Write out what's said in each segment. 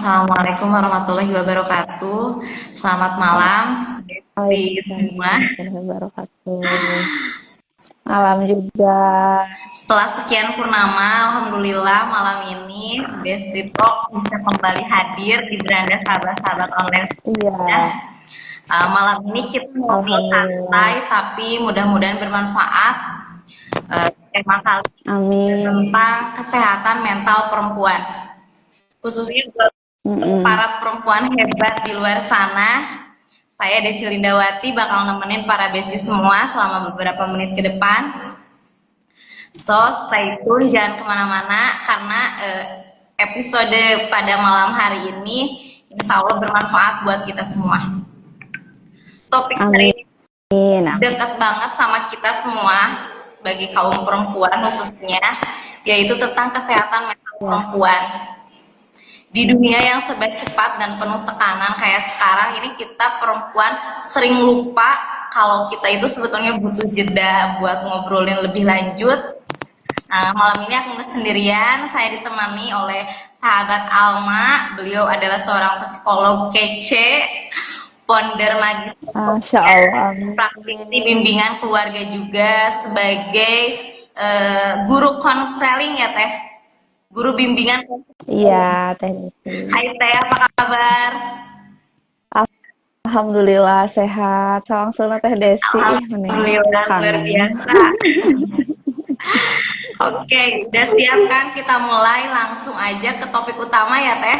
Assalamualaikum warahmatullahi wabarakatuh. Selamat malam di Waalaikumsalam semua. warahmatullahi wabarakatuh. Malam juga. Setelah sekian purnama, alhamdulillah malam ini Besti Talk bisa kembali hadir di beranda sahabat-sahabat online Iya, saya. Malam ini kita ngobrol santai, alhamdulillah. tapi mudah-mudahan bermanfaat. Tema kali ini Amin. tentang kesehatan mental perempuan, khususnya buat Mm-mm. para perempuan hebat di luar sana. Saya Desi Lindawati bakal nemenin para besti semua selama beberapa menit ke depan. So, stay tune, jangan kemana-mana karena episode pada malam hari ini insya Allah bermanfaat buat kita semua. Topik hari Amin. ini Amin. dekat banget sama kita semua sebagai kaum perempuan khususnya, yaitu tentang kesehatan mental Ya. perempuan. Di dunia yang serba cepat dan penuh tekanan kayak sekarang ini, kita perempuan sering lupa kalau kita itu sebetulnya butuh jeda buat ngobrolin lebih lanjut. Malam ini aku nggak sendirian, saya ditemani oleh sahabat Alma. Beliau adalah seorang psikolog kece, founder magister Masya Allah. praktisi Amin. bimbingan keluarga juga, sebagai guru konseling ya Teh, guru bimbingan. Iya, Teh Desi. Hai Teh, apa kabar? Alhamdulillah sehat. Salam sunat Teh Desi. Mending Alhamdulillah luar kangen. biasa. Oke, udah siap kan? Kita mulai langsung aja ke topik utama ya Teh.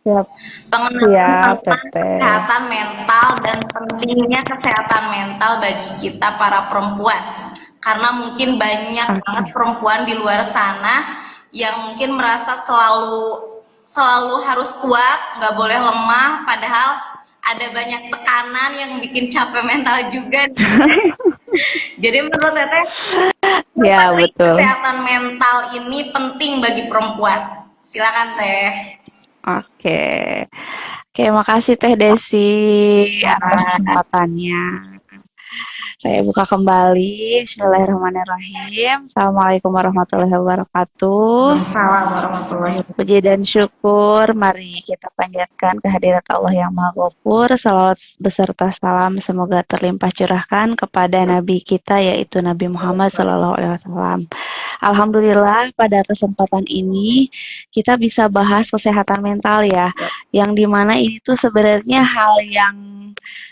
Siap, Pengenalan siap, tentang Teteh. kesehatan mental dan pentingnya kesehatan mental bagi kita para perempuan. Karena mungkin banyak banget Oke. perempuan di luar sana yang mungkin merasa selalu harus kuat, nggak boleh lemah, padahal ada banyak tekanan yang bikin capek mental juga. Jadi menurut Teteh, Ya, penting betul. kesehatan mental ini penting bagi perempuan. Silakan Teh. Oke. Oke, makasih Teh Desi atas kesempatannya. Saya buka kembali. Bismillahirrahmanirrahim. Assalamualaikum warahmatullahi wabarakatuh. Assalamualaikum warahmatullahi wabarakatuh. Puji dan syukur, mari kita panjatkan kehadirat Allah yang Maha Ghafur. Salawat beserta salam semoga terlimpah curahkan kepada Nabi kita, yaitu Nabi Muhammad SAW. Alhamdulillah pada kesempatan ini kita bisa bahas kesehatan mental ya, yang dimana ini tuh sebenarnya hal yang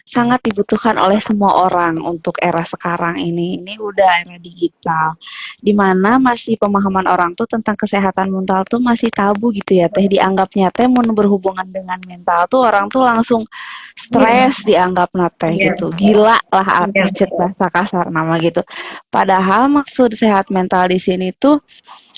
sangat dibutuhkan oleh semua orang untuk era sekarang ini. Ini udah era digital, dimana masih pemahaman orang tuh tentang kesehatan mental tuh masih tabu gitu ya Teh, dianggapnya Teh mau berhubungan dengan mental tuh orang tuh langsung Iya, stres dianggap Teh iya, gitu, gila lah iya, artis cek bahasa kasar nama gitu, padahal maksud sehat mental di sini tuh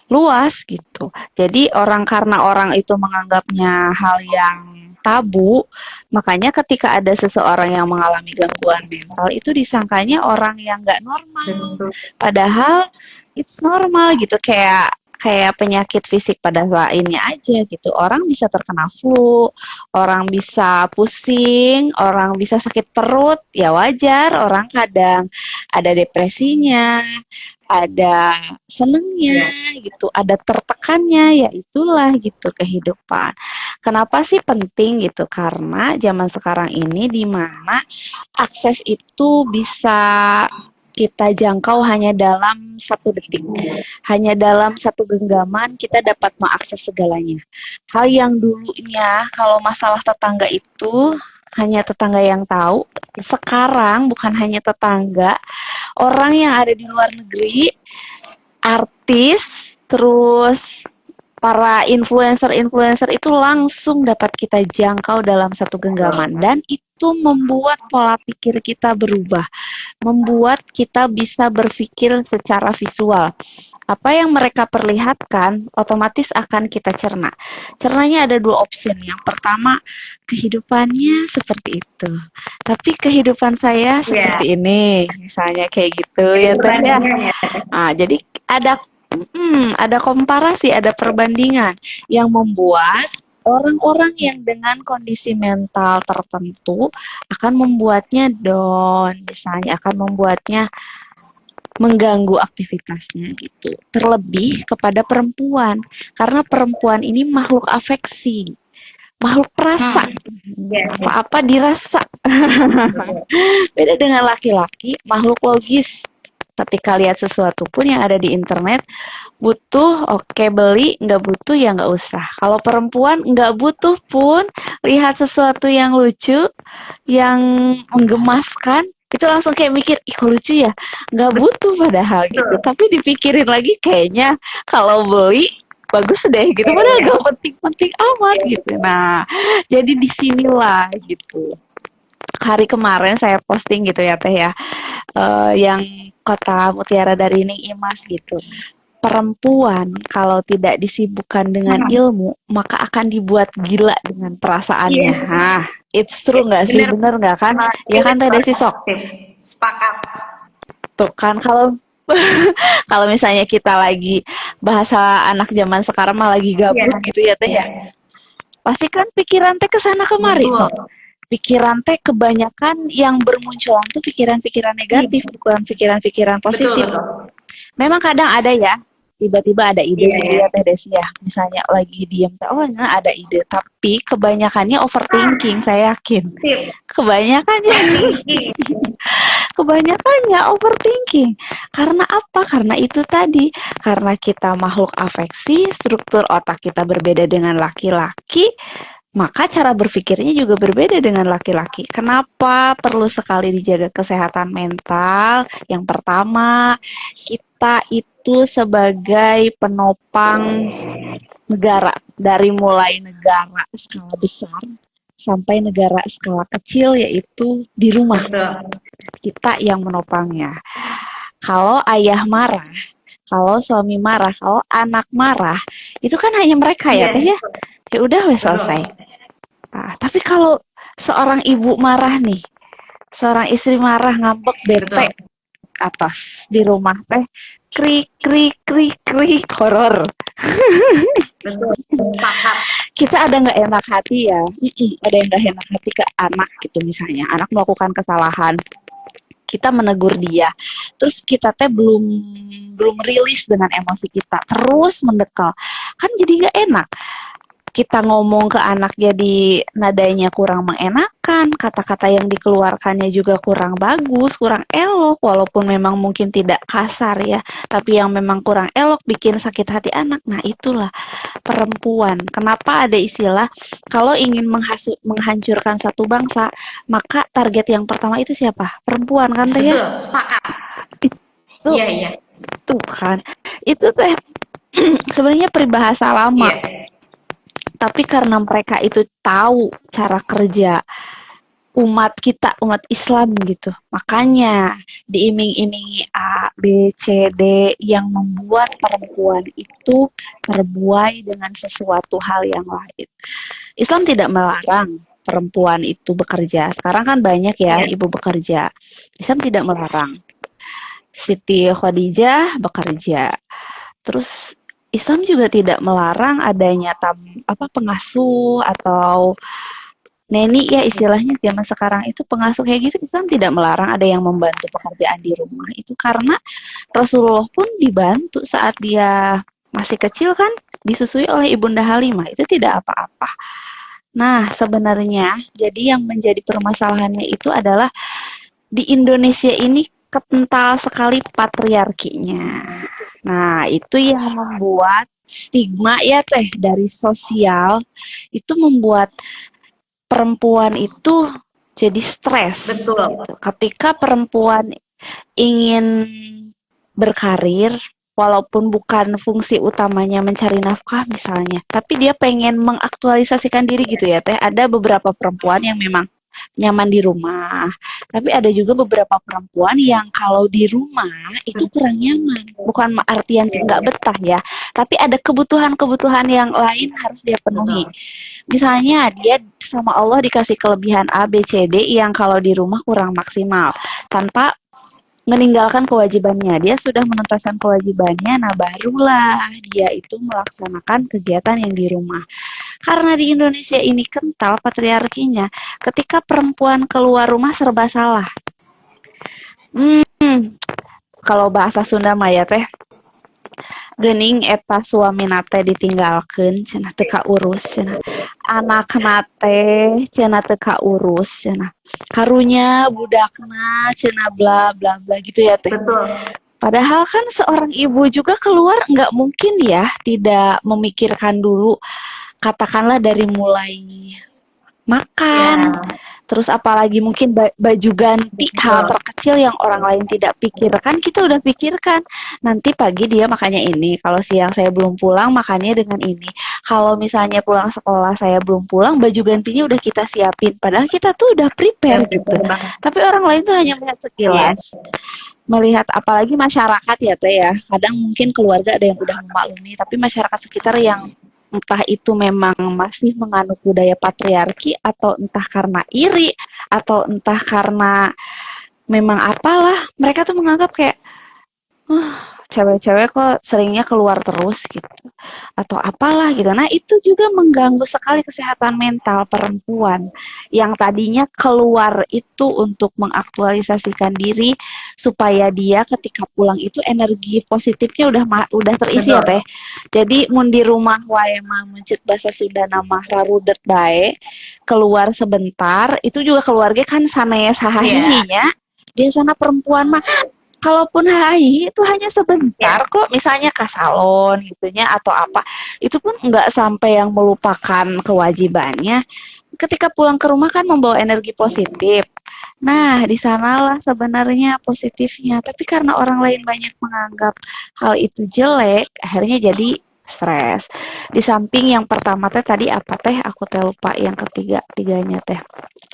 luas gitu. Jadi karena orang itu menganggapnya hal yang tabu, makanya ketika ada seseorang yang mengalami gangguan mental itu disangkanya orang yang nggak normal. betul. Padahal it's normal gitu, kayak kayak penyakit fisik pada lainnya aja gitu. Orang bisa terkena flu, orang bisa pusing, orang bisa sakit perut, ya wajar. Orang kadang ada depresinya, ada senengnya Iya, gitu, ada tertekannya, ya itulah gitu kehidupan. Kenapa sih penting gitu? Karena zaman sekarang ini di mana akses itu bisa kita jangkau hanya dalam 1 detik. Hanya dalam satu genggaman kita dapat mengakses segalanya. Hal yang dulunya kalau masalah tetangga itu hanya tetangga yang tahu, sekarang bukan hanya tetangga, orang yang ada di luar negeri, artis, terus para influencer-influencer itu langsung dapat kita jangkau dalam satu genggaman, dan itu membuat pola pikir kita berubah, membuat kita bisa berpikir secara visual. Apa yang mereka perlihatkan otomatis akan kita cerna. Cernanya ada 2 opsi. Yang pertama, kehidupannya seperti itu, tapi kehidupan saya iya. seperti ini, misalnya kayak gitu Jadi ya Teh ya. perbandingan ya. Jadi ada komparasi, ada perbandingan yang membuat orang-orang yang dengan kondisi mental tertentu akan membuatnya down, misalnya akan membuatnya mengganggu aktivitasnya gitu. Terlebih kepada perempuan, karena perempuan ini makhluk afeksi, makhluk perasa, Iya, iya. apa-apa dirasa. Beda dengan laki-laki, makhluk logis. Ketika lihat sesuatu pun yang ada di internet, butuh, oke beli, nggak butuh ya nggak usah. Kalau perempuan nggak butuh pun, lihat sesuatu yang lucu, yang menggemaskan, itu langsung kayak mikir, ih kok lucu ya, nggak butuh padahal gitu. Betul. Tapi dipikirin lagi kayaknya kalau beli bagus deh gitu, Iya, padahal iya. gak penting-penting amat Iya, gitu. betul. Nah, jadi disinilah gitu. Hari kemarin saya posting gitu ya Teh ya, yang kota Mutiara dari Ning Imas gitu. Perempuan kalau tidak disibukkan dengan Hmm. ilmu, maka akan dibuat gila dengan perasaannya. Iya, Nah, it's true nggak sih? bener. Bener nggak kan? Ya Itu kan Teh Desi sok? aktif. Sepakat. Tuh kan kalau kalau misalnya kita lagi bahasa anak zaman sekarang mah lagi Iya, gabut gitu ya Teh iya. ya. Pasti kan pikiran Teh kesana kemari Betul. sok. Pikiran Teh kebanyakan yang bermunculan tuh pikiran-pikiran negatif, Iya, bukan pikiran-pikiran betul, positif. betul. Memang kadang ada ya, tiba-tiba ada ide Iya, gitu iya. ya Teh Desi ya. Misalnya lagi diem, oh nah ada ide. Tapi kebanyakannya overthinking, saya yakin. Sip. Kebanyakannya, Overthinking. kebanyakannya overthinking. Karena apa? Karena itu tadi. Karena kita makhluk afeksi, struktur otak kita berbeda dengan laki-laki, maka cara berpikirnya juga berbeda dengan laki-laki. Kenapa perlu sekali dijaga kesehatan mental? Yang pertama, kita itu sebagai penopang negara, dari mulai negara skala besar sampai negara skala kecil, yaitu di rumah. Betul. Kita yang menopangnya. Kalau ayah marah, kalau suami marah, kalau anak marah, itu kan hanya mereka ya Iya, Teh ya. Ya udah wes selesai. betul. Nah, tapi kalau seorang ibu marah nih, seorang istri marah ngambek bete Betul. atas di rumah Teh, krik krik krik krik horor. Betul. Sepakat. Kita ada nggak enak hati ya? Ada yang nggak enak hati ke anak gitu misalnya. Anak melakukan kesalahan, kita menegur dia, terus kita teh belum belum rilis dengan emosi kita, terus mendekal, kan jadi nggak enak. Kita ngomong ke anak jadi nadanya kurang mengenakan, kata-kata yang dikeluarkannya juga kurang bagus, kurang elok, walaupun memang mungkin tidak kasar ya, tapi yang memang kurang elok bikin sakit hati anak. Nah itulah perempuan. Kenapa ada istilah kalau ingin menghancurkan satu bangsa, maka target yang pertama itu siapa? Perempuan kan teh ya? Betul. Sepakat. Itu Iya, iya. tuh kan. Itu teh sebenarnya peribahasa lama, Iya. tapi karena mereka itu tahu cara kerja umat kita, umat Islam gitu. Makanya diiming-imingi A, B, C, D yang membuat perempuan itu terbuai dengan sesuatu hal yang lain. Islam tidak melarang perempuan itu bekerja. Sekarang kan banyak ya Iya. ibu bekerja. Islam tidak melarang. Siti Khadijah bekerja. Terus Islam juga tidak melarang adanya pengasuh atau neni ya istilahnya zaman sekarang itu, pengasuh kayak gitu. Islam tidak melarang ada yang membantu pekerjaan di rumah itu, karena Rasulullah pun dibantu saat dia masih kecil kan, disusui oleh Ibunda Halimah, itu tidak apa-apa. Nah, sebenarnya jadi yang menjadi permasalahannya itu adalah di Indonesia ini kental sekali patriarkinya. Nah, itu yang membuat stigma ya Teh dari sosial, itu membuat perempuan itu jadi stres Betul. gitu. Ketika perempuan ingin berkarir, walaupun bukan fungsi utamanya mencari nafkah misalnya, tapi dia pengen mengaktualisasikan diri gitu ya Teh. Ada beberapa perempuan yang memang nyaman di rumah, tapi ada juga beberapa perempuan yang kalau di rumah itu kurang nyaman. Bukan artian Iya, nggak iya. betah ya, tapi ada kebutuhan-kebutuhan yang lain harus dia penuhi. Betul. Misalnya dia sama Allah dikasih kelebihan A, B, C, D yang kalau di rumah kurang maksimal, tanpa meninggalkan kewajibannya. Dia sudah menuntaskan kewajibannya, nah barulah dia itu melaksanakan kegiatan yang di rumah. Karena di Indonesia ini kental patriarkinya, ketika perempuan keluar rumah serba salah. Kalau bahasa Sunda mah ya Teh, geuning eta suamina teh ditinggalkeun cenah teu kaurus cenah. Anakna teh cenah teu kaurus cenah. Karunya budakna cenah bla bla bla gitu ya teh. Betul. Padahal kan seorang ibu juga keluar nggak mungkin ya tidak memikirkan dulu, katakanlah dari mulai makan, Ya, terus apalagi mungkin baju ganti, hal betul. terkecil yang orang lain tidak pikirkan, kita udah pikirkan. Nanti pagi dia makannya ini, kalau siang saya belum pulang makannya dengan ini. Kalau misalnya pulang sekolah saya belum pulang, baju gantinya udah kita siapin. Padahal kita tuh udah Ya, prepare gitu. betul banget. Tapi orang lain tuh hanya melihat Iya. sekilas. Melihat apalagi masyarakat ya teh ya. Kadang mungkin keluarga ada yang udah memaklumi, tapi masyarakat sekitar yang entah itu memang masih menganut budaya patriarki atau entah karena iri atau entah karena memang apalah, mereka tuh menganggap kayak cewek-cewek kok seringnya keluar terus gitu atau apalah gitu. Nah, itu juga mengganggu sekali kesehatan mental perempuan yang tadinya keluar itu untuk mengaktualisasikan diri supaya dia ketika pulang itu energi positifnya udah terisi ya Betul. teh. Jadi mun di rumah wae mah mencet bahasa Sunda nama rarudet bae, keluar sebentar itu juga keluarga kan sanes Iya. hahaha. Biasanya perempuan mah kalaupun hai itu hanya Iya. sebentar kok, misalnya ke salon gitunya atau apa, itu pun nggak sampai yang melupakan kewajibannya. Ketika pulang ke rumah kan membawa energi positif. Nah, di sanalah sebenarnya positifnya. Tapi karena orang lain banyak menganggap hal itu jelek, akhirnya jadi stres. Di samping yang pertama teh tadi apa teh? Aku teh lupa yang tiganya teh.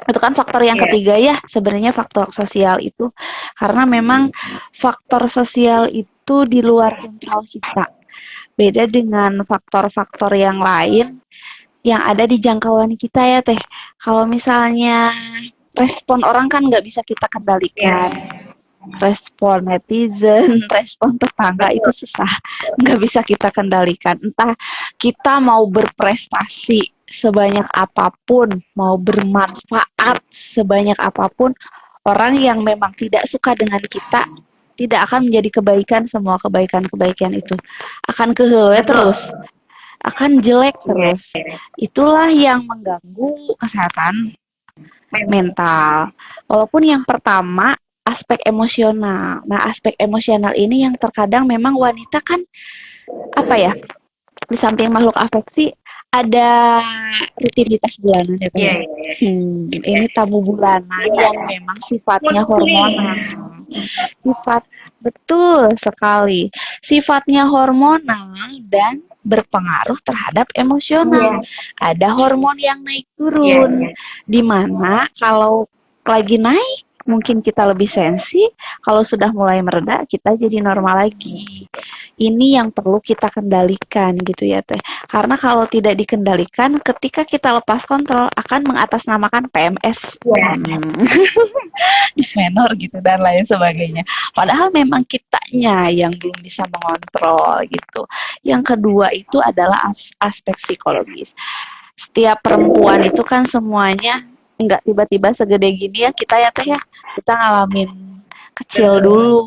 Itu kan faktor yang Iya. ketiga ya, sebenarnya faktor sosial itu. Karena memang faktor sosial itu di luar kontrol kita. Beda dengan faktor-faktor yang lain yang ada di jangkauan kita ya teh. Kalau misalnya respon orang kan nggak bisa kita kendalikan. Iya. Respon netizen, respon tetangga itu Betul. susah, nggak bisa kita kendalikan. Entah kita mau berprestasi sebanyak apapun, mau bermanfaat sebanyak apapun, orang yang memang tidak suka dengan kita tidak akan menjadi kebaikan. Semua kebaikan-kebaikan itu akan kehewe Betul. terus, akan jelek Iya. terus. Itulah yang mengganggu kesehatan mental. Walaupun yang pertama aspek emosional. Nah, aspek emosional ini yang terkadang memang wanita kan apa ya? Di samping makhluk afeksi ada rutinitas bulanan ya Teh Iya. ya. Iya. Ini tamu bulanan Iya. yang memang sifatnya Rutin. hormonal. Sifat betul sekali. Sifatnya hormonal dan berpengaruh terhadap emosional. Iya. Ada hormon yang naik Iya. turun, Iya. di mana kalau lagi naik mungkin kita lebih sensi, kalau sudah mulai mereda kita jadi normal lagi. Ini yang perlu kita kendalikan gitu ya Teh. Karena kalau tidak dikendalikan, ketika kita lepas kontrol akan mengatasnamakan PMS. Iya. Dismenor gitu dan lain sebagainya. Padahal memang kitanya yang belum bisa mengontrol gitu. Yang kedua itu adalah aspek psikologis. Setiap perempuan itu kan semuanya nggak tiba-tiba segede gini ya kita ya teh ya. Kita ngalamin kecil Betul. dulu.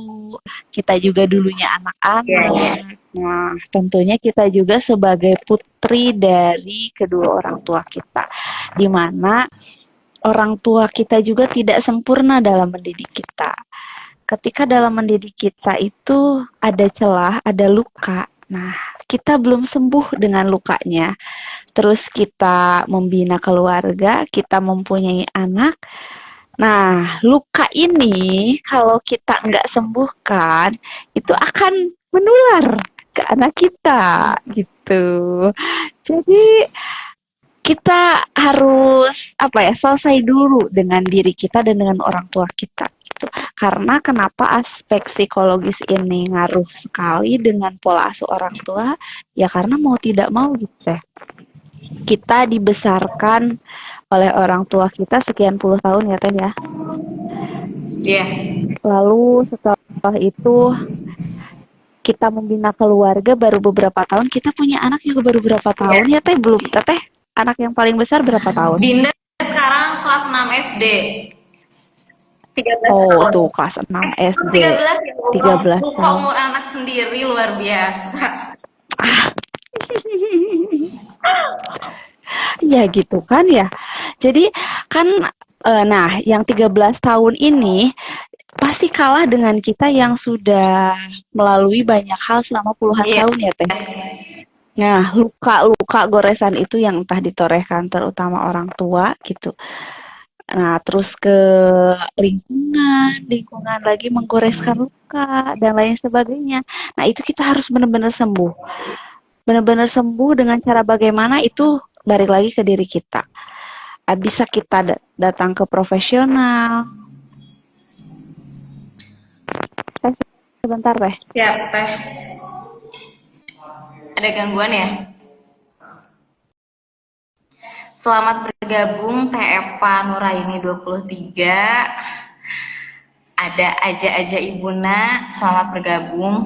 Kita juga dulunya Iya. Iya. anak-anak. Nah, tentunya kita juga sebagai putri dari kedua orang tua kita. Di mana orang tua kita juga tidak sempurna dalam mendidik kita. Ketika dalam mendidik kita itu ada celah, ada luka. Nah, kita belum sembuh dengan lukanya. Terus kita membina keluarga, kita mempunyai anak. Nah, luka ini kalau kita nggak sembuhkan, itu akan menular ke anak kita gitu. Jadi kita harus apa ya, selesai dulu dengan diri kita dan dengan orang tua kita gitu. Karena kenapa aspek psikologis ini ngaruh sekali dengan pola asuh orang tua? Ya karena mau tidak mau gitu ya. Kita dibesarkan oleh orang tua kita sekian puluh tahun ya Ten ya. Iya. Lalu setelah itu kita membina keluarga baru beberapa tahun, kita punya anak juga baru berapa tahun ya Teh? Belum Teteh. Anak yang paling besar berapa tahun? Dinda sekarang kelas 6 SD. 13 Oh, tahun. tuh kelas 6 SD. 13 ya Allah. 13 Lupa tahun. umur anak sendiri luar biasa. Ya gitu kan ya. Jadi kan nah yang 13 tahun ini pasti kalah dengan kita yang sudah melalui banyak hal selama puluhan Iya. tahun ya Teh. Nah, luka-luka goresan itu yang entah ditorehkan terutama orang tua gitu. Nah, terus ke lingkungan lagi menggoreskan luka dan lain sebagainya. Nah, itu kita harus benar-benar sembuh. Benar-benar sembuh dengan cara bagaimana itu balik lagi ke diri kita. Bisa kita datang ke profesional. Sebentar Teh. Siap, Teh. Ada gangguan ya? Selamat bergabung Teh Eva Nuraini 23. Ada Aja Ibuna, selamat bergabung.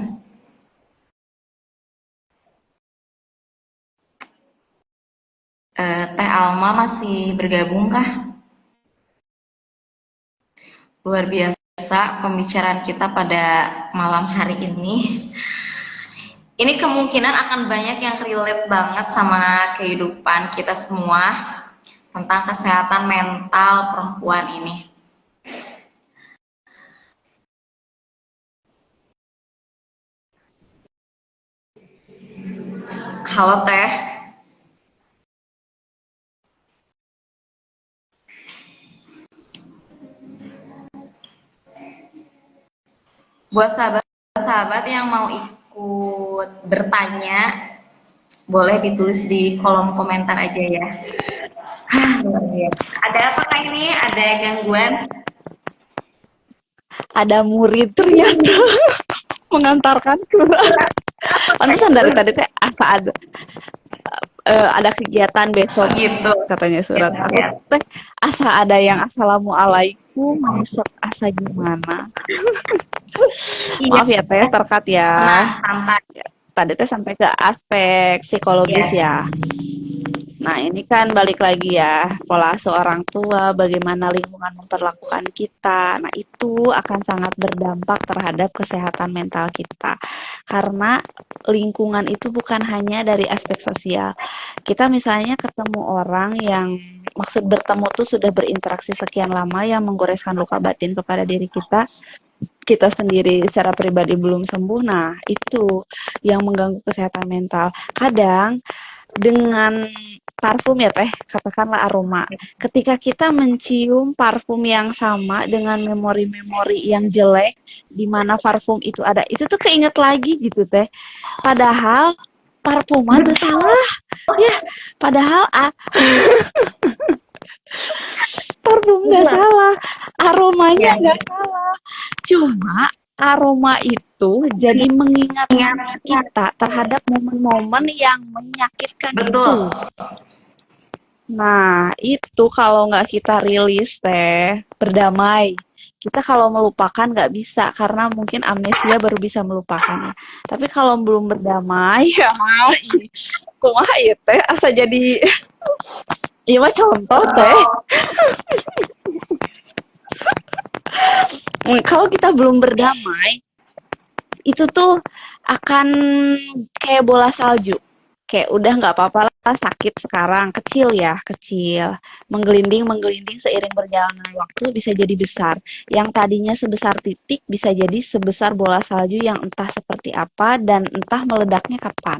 Teh Alma masih bergabung kah? Luar biasa pembicaraan kita pada malam hari ini. Ini kemungkinan akan banyak yang relate banget sama kehidupan kita semua tentang kesehatan mental perempuan ini. Halo Teh. Buat sahabat-sahabat yang mau ikut bertanya, boleh ditulis di kolom komentar aja ya. Ada apa kah ini? Ada gangguan? Ada murid ternyata mengantarkanku. Pantesan dari tadi teh asa ada kegiatan besok Gitu. katanya surat. Ya, Aku ya. teh asa ada yang assalamualaikum, besok asa gimana? Iya, Maaf ya teh terkat ya. tenang, santai. Tadi teh sampai ke aspek psikologis Ya. ya. Nah, ini kan balik lagi ya, pola asuh orang tua, bagaimana lingkungan memperlakukan kita. Nah, itu akan sangat berdampak terhadap kesehatan mental kita. Karena lingkungan itu bukan hanya dari aspek sosial. Kita misalnya ketemu orang yang maksud bertemu tuh sudah berinteraksi sekian lama yang menggoreskan luka batin kepada diri kita sendiri secara pribadi belum sembuh. Nah, itu yang mengganggu kesehatan mental. Kadang dengan parfum ya teh, katakanlah aroma. Ketika kita mencium parfum yang sama dengan memori-memori yang jelek, di mana parfum itu ada, itu tuh keinget lagi gitu teh. Padahal parfuman tuh salah, ya. Padahal parfum nggak salah, aromanya Ya. nggak salah. Cuma aroma itu jadi mengingatkan kita terhadap momen-momen yang menyakitkan Betul. itu. Nah, itu kalau nggak kita rilis teh, berdamai. Kita kalau melupakan nggak bisa, karena mungkin amnesia baru bisa melupakannya. Tapi kalau belum berdamai, ya kumaha ieu teh asa jadi ieu mah contoh teh. Kalau kita belum berdamai, itu tuh akan kayak bola salju. Kayak udah nggak apa-apa lah sakit sekarang, kecil ya, kecil. Menggelinding seiring berjalannya waktu bisa jadi besar. Yang tadinya sebesar titik bisa jadi sebesar bola salju yang entah seperti apa dan entah meledaknya kapan.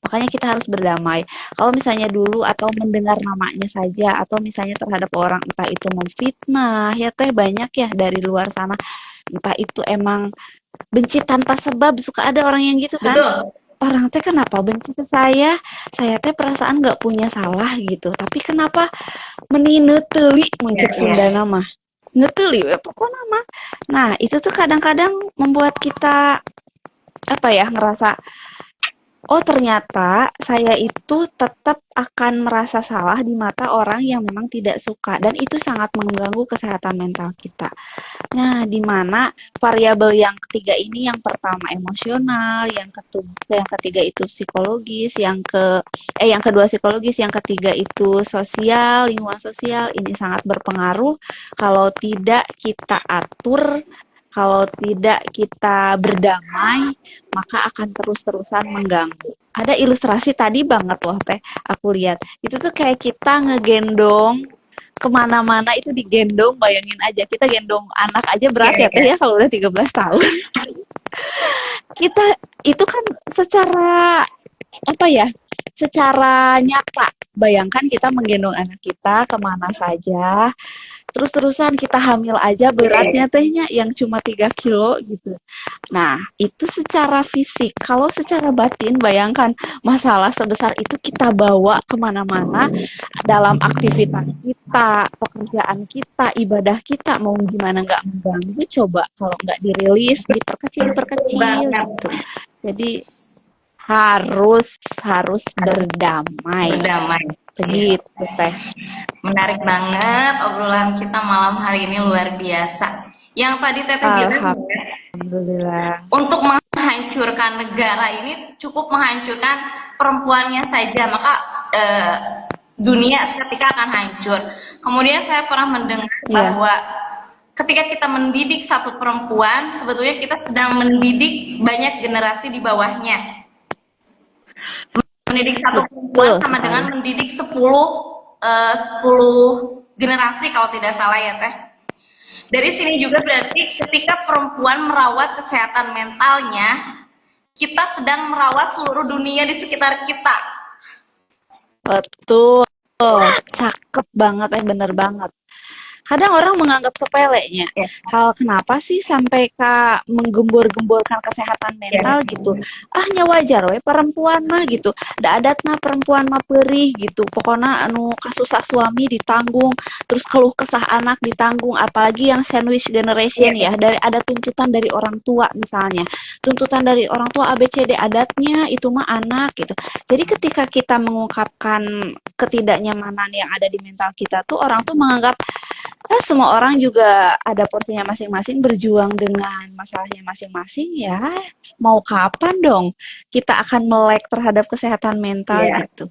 Makanya kita harus berdamai. Kalau misalnya dulu atau mendengar namanya saja atau misalnya terhadap orang entah itu memfitnah, ya teh banyak ya dari luar sana. Entah itu emang benci tanpa sebab, suka ada orang yang gitu kan. Betul. Orang teh kenapa benci ke saya? Saya teh perasaan nggak punya salah gitu. Tapi kenapa meni neuteuli mun Ya, ceuk ya. Sundana mah. Neuteuli we pokona mah. Nah, itu tuh kadang-kadang membuat kita apa ya, ngerasa oh ternyata saya itu tetap akan merasa salah di mata orang yang memang tidak suka dan itu sangat mengganggu kesehatan mental kita. Nah, di mana variabel yang ketiga ini yang pertama emosional, yang ketiga itu psikologis, yang kedua psikologis, yang ketiga itu sosial, lingkungan sosial ini sangat berpengaruh kalau tidak kita atur, kalau tidak kita berdamai, maka akan terus-terusan mengganggu. Ada ilustrasi tadi banget loh teh, aku lihat. Itu tuh kayak kita ngegendong kemana-mana itu digendong, bayangin aja kita gendong anak aja Iya, berat ya teh iya. ya kalau udah 13 tahun. Kita itu kan secara apa ya, secara nyata bayangkan kita menggendong anak kita kemana saja, terus-terusan kita hamil aja Iya, iya. beratnya tehnya yang cuma 3 kilo gitu. Nah, itu secara fisik. Kalau secara batin, bayangkan masalah sebesar itu kita bawa kemana-mana dalam aktivitas kita, pekerjaan kita, ibadah kita, mau gimana nggak mengganggu coba kalau nggak dirilis, Betul diperkecil banget. gitu. Jadi harus harus berdamai. Berdamai. Iya. Begitu teh. Menarik banget obrolan kita malam hari ini luar biasa. Yang tadi Teteh bilang ya, Alhamdulillah. untuk menghancurkan negara ini cukup menghancurkan perempuannya saja, maka eh, dunia seketika akan hancur. Kemudian saya pernah mendengar Iya, bahwa ketika kita mendidik satu perempuan, sebetulnya kita sedang mendidik banyak generasi di bawahnya. Mendidik satu perempuan betul sama dengan sekali. mendidik 10 generasi kalau tidak salah ya Teh. Dari sini juga berarti ketika perempuan merawat kesehatan mentalnya, kita sedang merawat seluruh dunia di sekitar kita. Betul. Cakep banget, bener banget. Kadang orang menganggap sepelenya. Ya, Hal kenapa sih sampai Kak menggembur-gemburkan kesehatan mental ya. gitu. Ahnya wajar we perempuan mah gitu. Da adatna perempuan mah perih gitu. Pokoknya anu kasusah suami ditanggung, terus keluh kesah anak ditanggung, apalagi yang sandwich Iya, generation ya. Dari ada tuntutan dari orang tua misalnya. Tuntutan dari orang tua ABCD adatnya itu mah anak gitu. Jadi ketika kita mengungkapkan ketidaknyamanan yang ada di mental kita tuh orang tuh menganggap semua orang juga ada porsinya masing-masing berjuang dengan masalahnya masing-masing ya. Mau kapan dong kita akan melek terhadap kesehatan mental iya. gitu.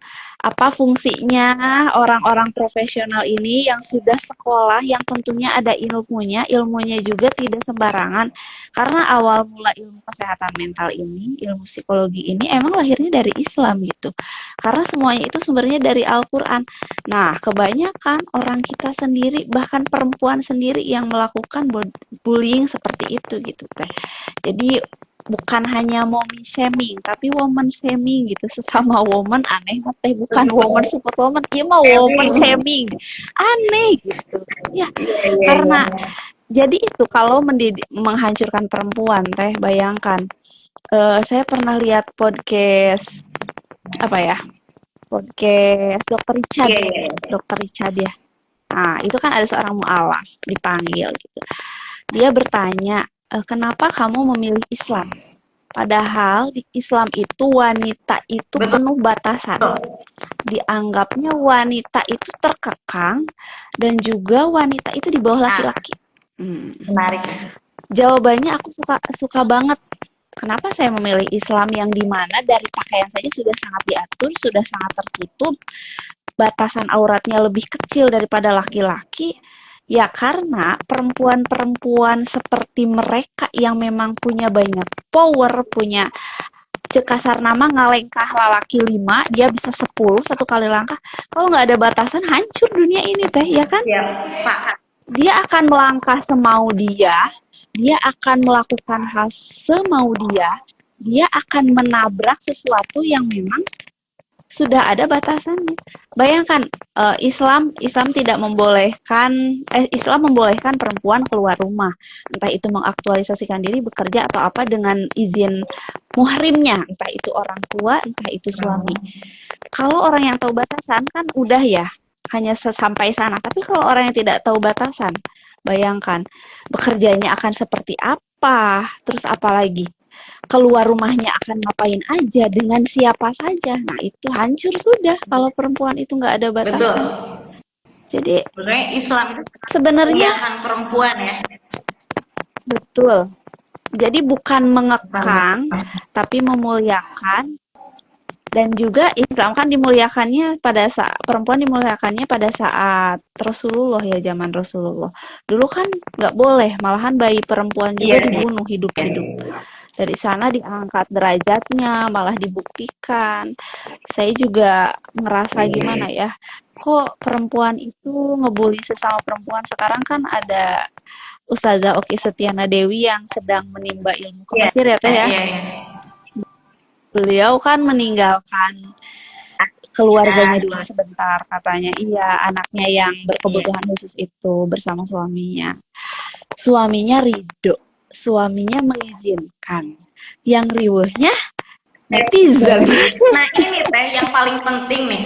Apa fungsinya orang-orang profesional ini yang sudah sekolah yang tentunya ada ilmunya, ilmunya juga tidak sembarangan. Karena awal mula ilmu kesehatan mental ini, ilmu psikologi ini emang lahirnya dari Islam gitu. Karena semuanya itu sumbernya dari Al-Qur'an. Nah, kebanyakan orang kita sendiri, bahkan perempuan sendiri yang melakukan bullying seperti itu gitu teh. Jadi bukan hanya mommy shaming, tapi woman shaming gitu. Sesama woman aneh mah teh bukan woman support woman, iya mah woman Femi. shaming. Aneh gitu. Ya, Iya, iya, iya. karena jadi itu kalau menghancurkan perempuan teh bayangkan. Saya pernah lihat podcast apa ya? Podcast Dokter Richard. Iya, iya. Dokter Richard ya. Nah, itu kan ada seorang mualaf dipanggil gitu. Dia bertanya, kenapa kamu memilih Islam? Padahal di Islam itu wanita itu Betul. penuh batasan. Dianggapnya wanita itu terkekang dan juga wanita itu di bawah Nah, laki-laki. menarik. Jawabannya aku suka suka banget. Kenapa saya memilih Islam yang dimana dari pakaian saja sudah sangat diatur, sudah sangat tertutup, batasan auratnya lebih kecil daripada laki-laki, ya karena perempuan-perempuan seperti mereka yang memang punya banyak power, punya cekasar nama ngalengkah lalaki 5, dia bisa 10 satu kali langkah. Kalau nggak ada batasan, hancur dunia ini teh, ya kan? Ya, sepakat. Dia akan melangkah semau dia akan melakukan hal semau dia akan menabrak sesuatu yang memang sudah ada batasannya. Bayangkan Islam tidak membolehkan Islam membolehkan perempuan keluar rumah, entah itu mengaktualisasikan diri bekerja atau apa dengan izin muhrimnya, entah itu orang tua, entah itu suami. Kalau orang yang tahu batasan kan udah ya, hanya sampai sana. Tapi kalau orang yang tidak tahu batasan, bayangkan bekerjanya akan seperti apa, terus apa lagi? keluar rumahnya akan ngapain aja, dengan siapa saja. Nah, itu hancur sudah kalau perempuan itu nggak ada Betul. batasan. Jadi Sebenarnya Islam itu sebenarnya memuliakan perempuan ya. betul. Jadi bukan Bukan mengekang, tapi memuliakan. Dan juga Islam kan dimuliakannya pada saat perempuan dimuliakannya pada saat Rasulullah ya, zaman Rasulullah. Dulu kan nggak boleh, malahan bayi perempuan iya juga iya. dibunuh hidup-hidup. Dari sana diangkat derajatnya, malah dibuktikan. Saya juga merasa gimana ya, kok perempuan itu ngebully sesama perempuan. Sekarang kan ada Ustazah Oki Setiana Dewi yang sedang menimba ilmu ke Iya Mesir ya teh iya ya. iya. Iya. Beliau kan meninggalkan keluarganya dulu sebentar katanya. Iya, anaknya yang Iya. berkebutuhan khusus itu bersama suaminya. Suaminya ridho, suaminya mengizinkan. Yang riweuhnya netizen. Nah ini teh yang paling penting nih.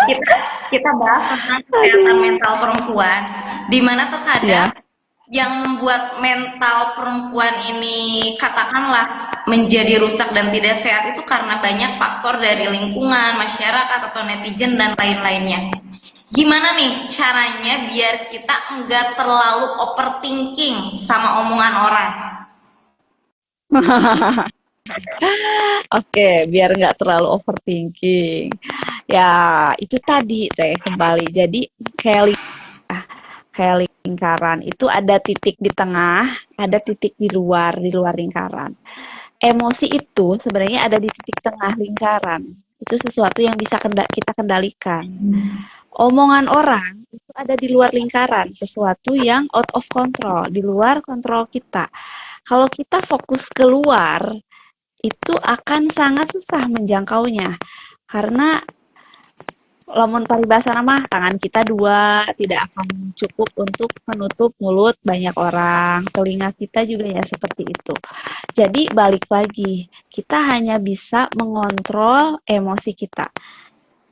Kita kita bahas tentang kesehatan Aduh. mental perempuan, di mana terkadang Ya. yang membuat mental perempuan ini katakanlah menjadi rusak dan tidak sehat itu karena banyak faktor dari lingkungan, masyarakat atau netizen dan lain-lainnya. Gimana nih caranya biar kita enggak terlalu overthinking sama omongan orang? Oke, biar nggak terlalu overthinking. Ya, itu tadi teh kembali. Jadi kayak kayak lingkaran itu ada titik di tengah, ada titik di luar lingkaran. Emosi itu sebenarnya ada di titik tengah lingkaran. Itu sesuatu yang bisa kita kendalikan. Omongan orang itu ada di luar lingkaran, sesuatu yang out of control, di luar kontrol kita. Kalau kita fokus keluar, itu akan sangat susah menjangkaunya. Karena lamun paribasana mah tangan kita dua tidak akan cukup untuk menutup mulut banyak orang. Telinga kita juga ya seperti itu. Jadi balik lagi, kita hanya bisa mengontrol emosi kita.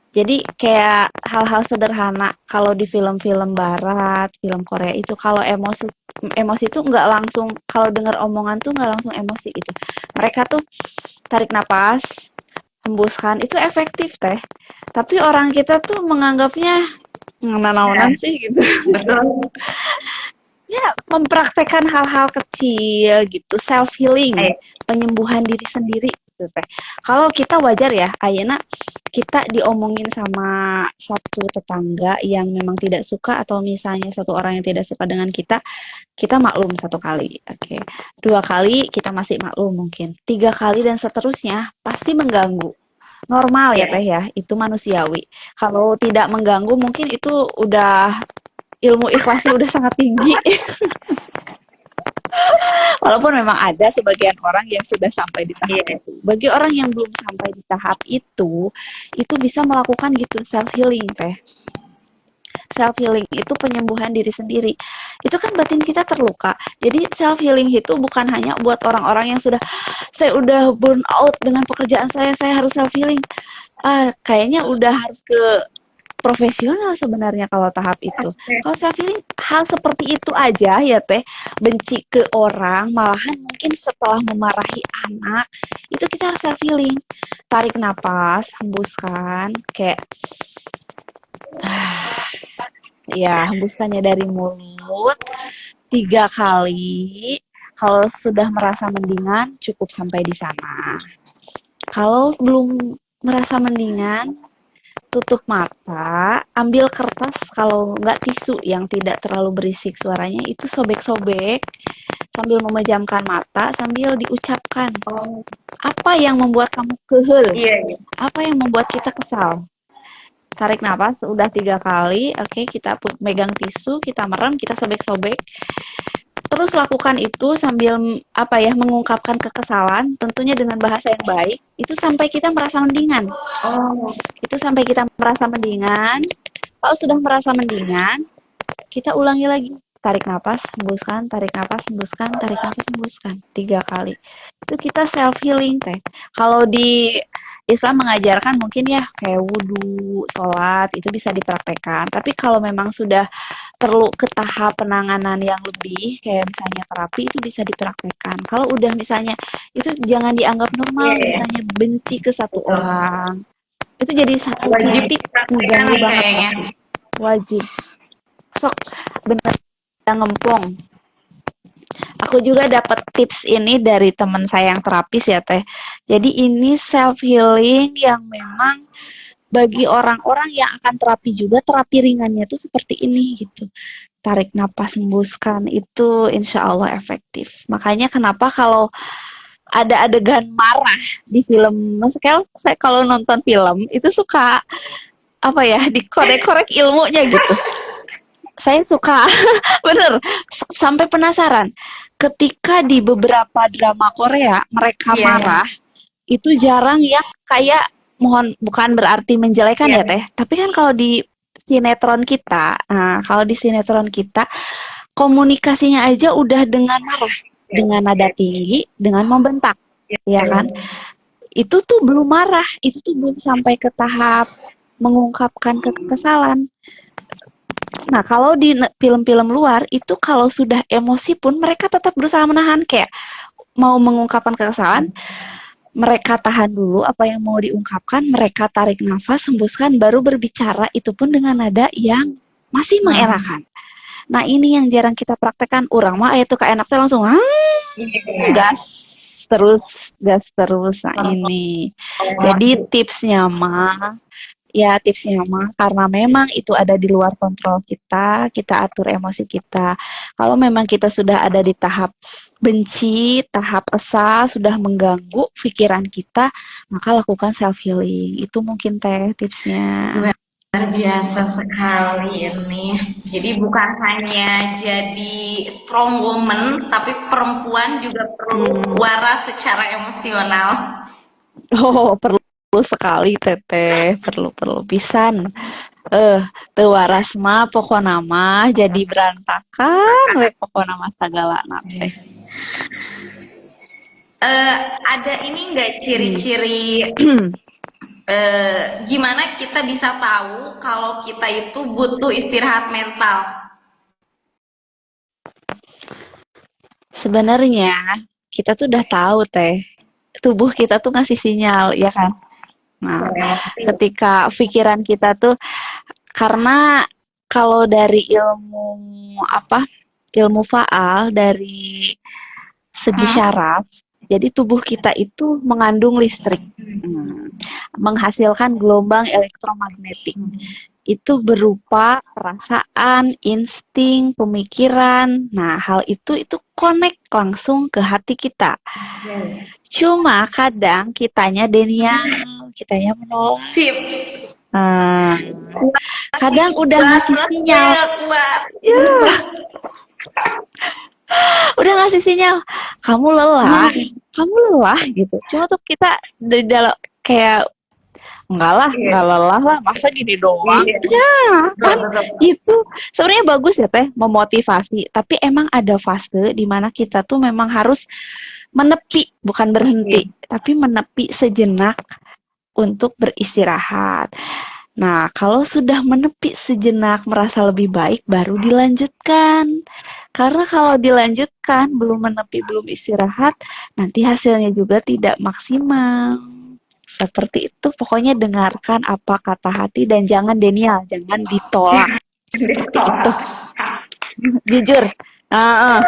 Jadi kayak hal-hal sederhana kalau di film-film barat, film Korea itu kalau emosi emosi itu nggak langsung kalau dengar omongan tuh nggak langsung emosi gitu. Mereka tuh tarik napas, hembuskan itu efektif teh. Tapi orang kita tuh menganggapnya Ya, naonan sih gitu. betul. Ya, mempraktekkan hal-hal kecil gitu, self healing, Ayo. penyembuhan diri sendiri gitu teh. Kalau kita wajar ya, ayeuna kita diomongin sama satu tetangga yang memang tidak suka atau misalnya satu orang yang tidak suka dengan kita, kita maklum satu kali, oke. Dua kali kita masih maklum mungkin. Tiga kali dan seterusnya pasti mengganggu. Normal ya Ya. teh ya, itu manusiawi. Kalau tidak mengganggu mungkin itu udah ilmu ikhlasnya udah sangat tinggi. Walaupun memang ada sebagian orang yang sudah sampai di tahap Iya. itu. Bagi orang yang belum sampai di tahap itu bisa melakukan gitu self healing teh. Self healing itu penyembuhan diri sendiri. Itu kan batin kita terluka. Jadi self healing itu bukan hanya buat orang-orang yang sudah saya udah burn out dengan pekerjaan saya harus self healing. Kayaknya udah harus ke profesional sebenarnya kalau tahap itu. Kalau self healing hal seperti itu aja ya teh, benci ke orang, malahan mungkin setelah memarahi anak, itu kita harus self healing. Tarik napas, hembuskan, kayak ya hembuskannya dari mulut 3 kali. Kalau sudah merasa mendingan, cukup sampai di sana. Kalau belum merasa mendingan, tutup mata, ambil kertas kalau nggak tisu yang tidak terlalu berisik suaranya, itu sobek-sobek sambil memejamkan mata, sambil diucapkan, Oh, apa yang membuat kamu kehel? iya, iya. Apa yang membuat kita kesal? Tarik nafas, udah 3 kali, oke, kita megang tisu, kita merem, kita sobek-sobek. Terus lakukan itu sambil apa ya mengungkapkan kekesalan, tentunya dengan bahasa yang baik. Itu sampai kita merasa mendingan. Oh, Itu sampai kita merasa mendingan. Kalau sudah merasa mendingan, kita ulangi lagi. tarik napas, hembuskan, tarik napas, hembuskan, tarik napas, hembuskan 3 kali. Itu kita self healing teh. Kalau di Islam mengajarkan mungkin ya kayak wudhu, sholat itu bisa dipraktekkan. Tapi kalau memang sudah perlu ke tahap penanganan yang lebih kayak misalnya terapi itu bisa dipraktekkan. Kalau udah misalnya itu jangan dianggap Iya, normal, ya, misalnya benci ke satu betul. orang. Itu jadi satu Wajib titik dipraktekkan mengganggu nih banget teh. kayaknya. Wajib. Sok bener ngemplong. Aku juga dapat tips ini dari teman saya yang terapis ya teh. Jadi ini self healing yang memang bagi orang-orang yang akan terapi juga terapi ringannya tuh seperti ini gitu. Tarik napas hembuskan itu insya Allah efektif. Makanya kenapa kalau ada adegan marah di film, maksudnya saya kalau nonton film itu suka apa ya dikorek-korek ilmunya gitu. Saya suka bener sampai penasaran ketika di beberapa drama Korea mereka Iya, iya. marah itu jarang yang kayak mohon bukan berarti menjelekan Iya, ya teh tapi kan kalau di sinetron kita nah kalau di sinetron kita komunikasinya aja udah dengan marah iya, dengan nada tinggi dengan membentak ya iya. kan itu tuh belum marah itu tuh belum sampai ke tahap mengungkapkan kekesalan. Nah, kalau di film-film luar itu kalau sudah emosi pun mereka tetap berusaha menahan kayak mau mengungkapkan kekesalan, mereka tahan dulu apa yang mau diungkapkan, mereka tarik nafas, hembuskan, baru berbicara itu pun dengan nada yang masih Hmm. mengenakan. Nah, ini yang jarang kita praktekkan. Urang mah itu kayak enaknya langsung Iya. gas terus, gas terus. Nah, ini. Jadi tipsnya mah karena memang itu ada di luar kontrol kita, kita atur emosi kita. Kalau memang kita sudah ada di tahap benci, tahap kesal, sudah mengganggu pikiran kita, maka lakukan self healing. Itu mungkin teh tipsnya. Luar biasa sekali ini. Jadi bukan hanya jadi strong woman, tapi perempuan juga perlu Hmm. waras secara emosional. Oh, perlu sekali teteh, perlu pisan. Teu waras mah pokona mah jadi berantakan we pokona mah sagalana teh. Ada ini nggak Hmm. ciri-ciri gimana kita bisa tahu kalau kita itu butuh istirahat mental? Sebenarnya kita tuh udah tahu teh, tubuh kita tuh ngasih sinyal ya kan. Nah, Ya, pasti. ketika pikiran kita tuh karena kalau dari ilmu apa? Ilmu faal dari segi Hmm? syaraf, jadi tubuh kita itu mengandung listrik. Hmm, menghasilkan gelombang elektromagnetik. Itu berupa perasaan, insting, pemikiran. Nah, hal itu connect langsung ke hati kita. Cuma kadang kitanya denial, kitanya menolak. Sip. Nah, Kuat, kadang udah kuat, ngasih kuat, sinyal, kuat. ya, udah ngasih sinyal, kamu lelah gitu. Cuma tuh kita di dalam kayak enggak lelah lah, masa gini doang. Iya, Ya, betul, kan betul. itu sebenarnya bagus ya teh memotivasi, tapi emang ada fase di mana kita tuh memang harus menepi, bukan Iya. berhenti, tapi menepi sejenak untuk beristirahat. Nah, kalau sudah menepi sejenak merasa lebih baik baru dilanjutkan. Karena kalau dilanjutkan belum menepi, belum istirahat, nanti hasilnya juga tidak maksimal. Seperti itu, pokoknya dengarkan apa kata hati dan jangan denial, jangan ditolak. Seperti itu. Jujur. Uh,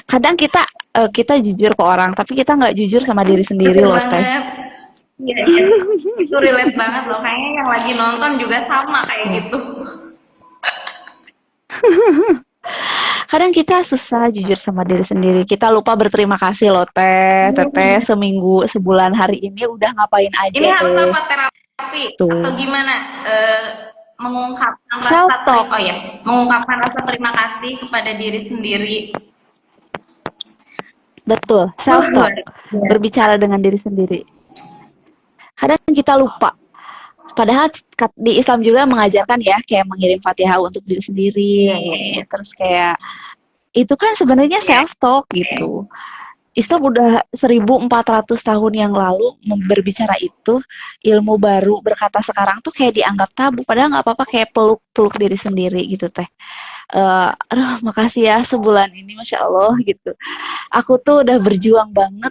Kadang kita jujur ke orang, tapi kita nggak jujur sama diri sendiri Betul loh, Teh. banget. Iya, iya. Itu relate banget loh. Kayaknya yang lagi nonton juga sama kayak Nah, gitu. kadang kita susah jujur sama diri sendiri. Kita lupa berterima kasih loh, Teh. Teteh seminggu, sebulan hari ini udah ngapain Ini aja, harus Teh. apa terapi atau Tuh. gimana? Mengungkapkan rasa Self talk. terima, oh ya, mengungkapkan rasa terima kasih kepada diri sendiri. Betul, Wah, self luar talk. biasa. Berbicara dengan diri sendiri. Kadang kita lupa. Padahal di Islam juga mengajarkan ya kayak mengirim Fatihah untuk diri sendiri, Iya, iya, iya. terus kayak itu kan sebenarnya self talk gitu. Islam udah 1400 tahun yang lalu berbicara itu, ilmu baru berkata sekarang tuh kayak dianggap tabu, padahal nggak apa-apa kayak peluk-peluk diri sendiri gitu teh. Aduh, makasih ya sebulan ini, masya Allah gitu. Aku tuh udah berjuang banget,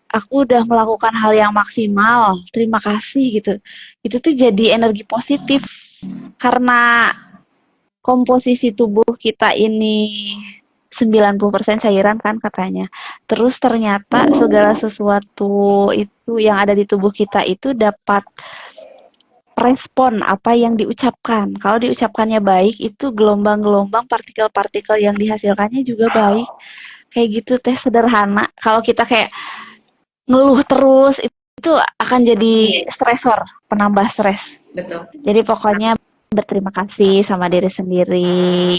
aku udah melakukan hal yang maksimal, terima kasih gitu. Itu tuh jadi energi positif karena komposisi tubuh kita ini 90% cairan kan katanya. Terus ternyata segala sesuatu itu yang ada di tubuh kita itu dapat respon apa yang diucapkan. Kalau diucapkannya baik, itu gelombang-gelombang partikel-partikel yang dihasilkannya juga baik. Kayak gitu teh sederhana. Kalau kita kayak ngeluh terus itu akan jadi stresor, penambah stres. Betul. Jadi pokoknya berterima kasih sama diri sendiri,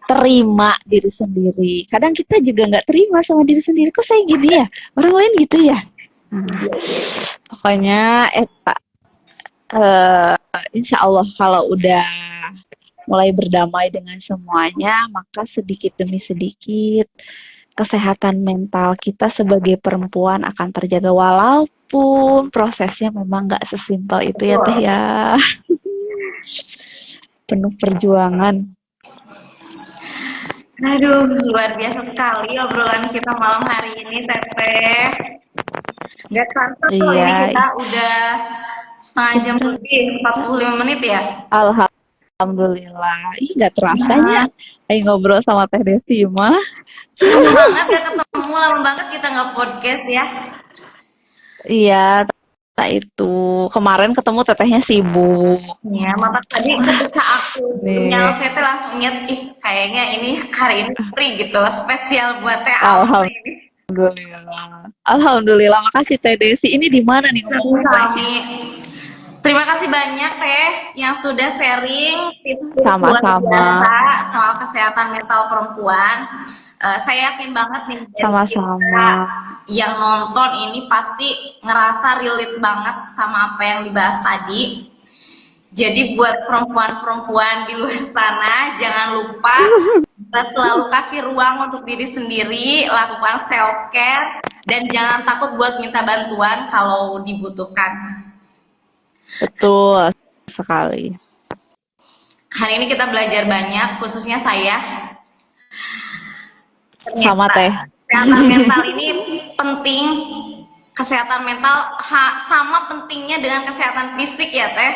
terima diri sendiri. Kadang kita juga nggak terima sama diri sendiri. Kok saya gini ya? Orang lain gitu ya? Pokoknya insya Allah kalau udah mulai berdamai dengan semuanya, maka sedikit demi sedikit kesehatan mental kita sebagai perempuan akan terjaga walaupun prosesnya memang nggak sesimpel itu ya teh ya. Penuh perjuangan. Aduh, luar biasa sekali obrolan kita malam hari ini, Teteh. Nggak terasa loh ini Iya, kita udah setengah jam lebih, 45 menit ya. alhamdulillah. Ih, nggak terasanya. Ayo ngobrol sama Teh Desi mah. Lama banget gak ketemu, lama banget kita nggak podcast ya. Iya, itu kemarin ketemu tetehnya sibuk. Ya, maka tadi ketika aku Nih, nyala CT langsung inget, kayaknya ini hari ini free gitu, spesial buat Teh Alma ini. alhamdulillah. Alhamdulillah, makasih Teh Desi. Ini di mana nih ngomong Kami terima kasih banyak Teh yang sudah sharing tips luar sama-sama. biasa soal kesehatan mental perempuan. Saya yakin banget nih dari kita Sama-sama. yang nonton ini pasti ngerasa relate banget sama apa yang dibahas tadi. Jadi buat perempuan-perempuan di luar sana, jangan lupa kita selalu kasih ruang untuk diri sendiri, lakukan self care, dan jangan takut buat minta bantuan kalau dibutuhkan. Betul sekali. Hari ini kita belajar banyak, khususnya saya. Sama Teh. Kesehatan mental ini penting. Kesehatan mental sama pentingnya dengan kesehatan fisik ya Teh.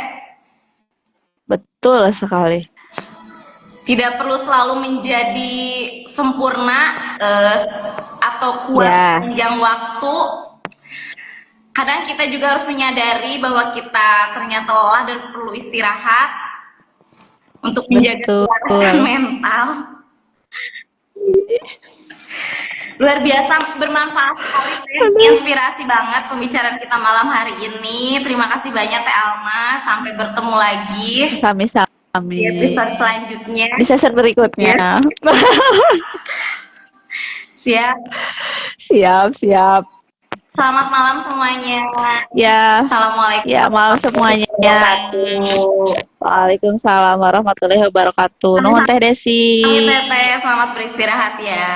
Betul sekali. Tidak perlu selalu menjadi sempurna atau kuat Ya. sepanjang waktu. Kadang kita juga harus menyadari bahwa kita ternyata lelah dan perlu istirahat untuk menjaga kesehatan mental. Luar biasa, bermanfaat sekali, inspirasi banget pembicaraan kita malam hari ini. Terima kasih banyak Teh Alma, sampai bertemu lagi Sami-sami. di episode selanjutnya. Di session berikutnya. Siap. Siap. Selamat malam semuanya. Ya. Assalamualaikum. Ya, malam semuanya. Waalaikumsalam warahmatullahi wabarakatuh. Nuhun Teh Desi. Teteh, selamat beristirahat ya.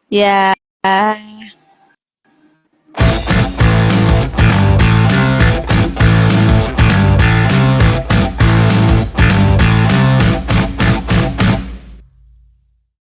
Ya.